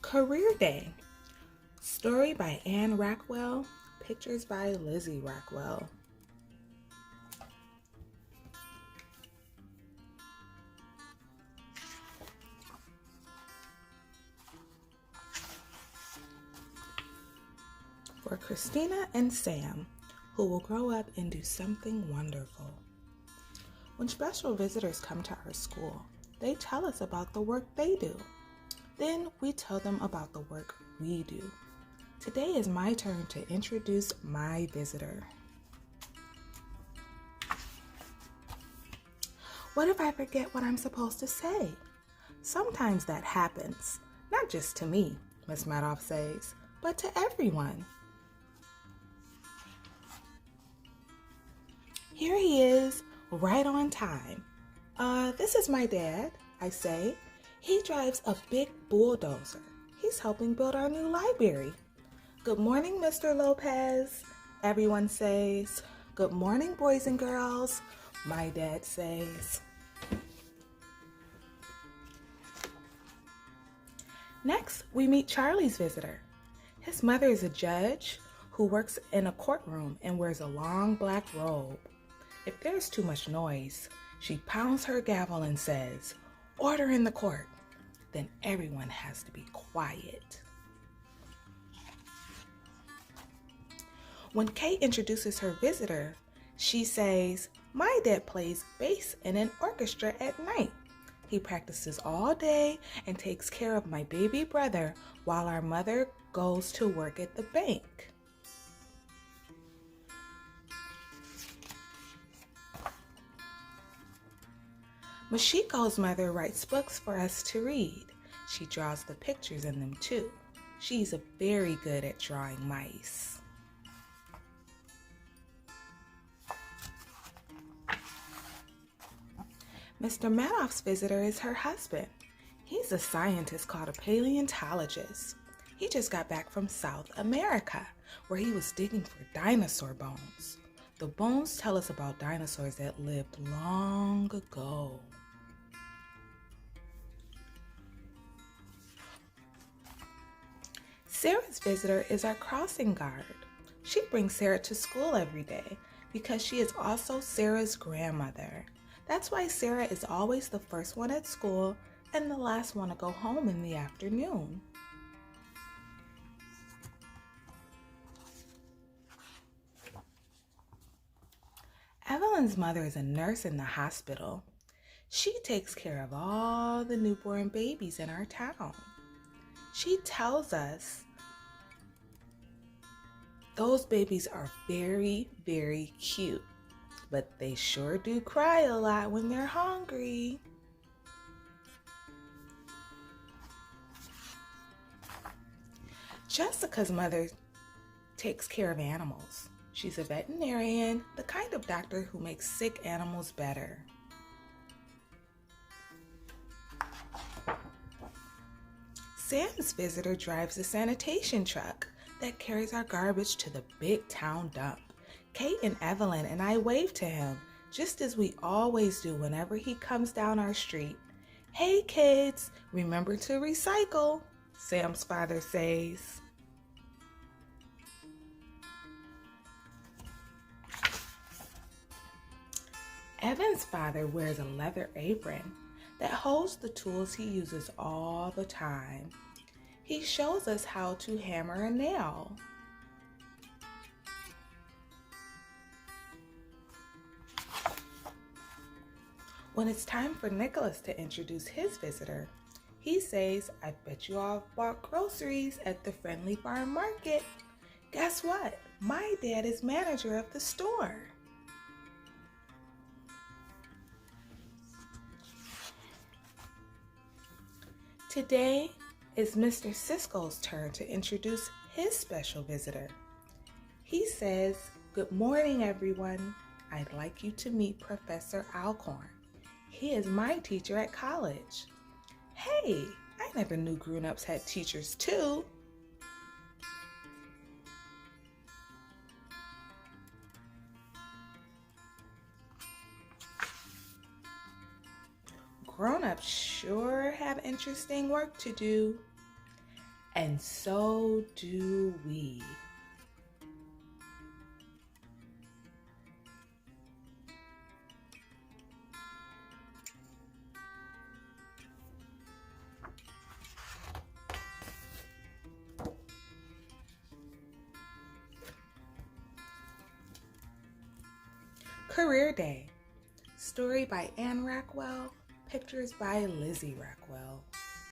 Career Day. Story by Anne Rockwell. Pictures by Lizzie Rockwell. For Christina and Sam, who will grow up and do something wonderful. When special visitors come to our school, they tell us about the work they do. Then we tell them about the work we do. Today is my turn to introduce my visitor. What if I forget what I'm supposed to say? Sometimes that happens, not just to me, Miss Madoff says, but to everyone. Here he is, right on time. This is my dad, I say. He drives a big bulldozer. He's helping build our new library. Good morning, Mr. Lopez, everyone says. Good morning, boys and girls, my dad says. Next, we meet Charlie's visitor. His mother is a judge who works in a courtroom and wears a long black robe. If there's too much noise, she pounds her gavel and says, "Order in the court." Then everyone has to be quiet. When Kate introduces her visitor, she says, "My dad plays bass in an orchestra at night. He practices all day and takes care of my baby brother while our mother goes to work at the bank." Mashiko's mother writes books for us to read. She draws the pictures in them too. She's very good at drawing mice. Mr. Madoff's visitor is her husband. He's a scientist called a paleontologist. He just got back from South America, where he was digging for dinosaur bones. The bones tell us about dinosaurs that lived long ago. Sarah's visitor is our crossing guard. She brings Sarah to school every day because she is also Sarah's grandmother. That's why Sarah is always the first one at school and the last one to go home in the afternoon. Evelyn's mother is a nurse in the hospital. She takes care of all the newborn babies in our town. She tells us those babies are very, very cute, but they sure do cry a lot when they're hungry. Jessica's mother takes care of animals. She's a veterinarian, the kind of doctor who makes sick animals better. Sam's visitor drives a sanitation truck that carries our garbage to the big town dump. Kate and Evelyn and I wave to him, just as we always do whenever he comes down our street. "Hey kids, remember to recycle," Sam's father says. Evan's father wears a leather apron that holds the tools he uses all the time. He shows us how to hammer a nail. When it's time for Nicholas to introduce his visitor, he says, "I bet you all bought groceries at the Friendly Farm Market. Guess what? My dad is manager of the store." Today is Mr. Cisco's turn to introduce his special visitor. He says, "Good morning, everyone. I'd like you to meet Professor Alcorn. He is my teacher at college." Hey, I never knew grown-ups had teachers too. Grown-ups sure have interesting work to do. And so do we. Career Day. Story by Anne Rockwell. Pictures by Lizzie Rockwell.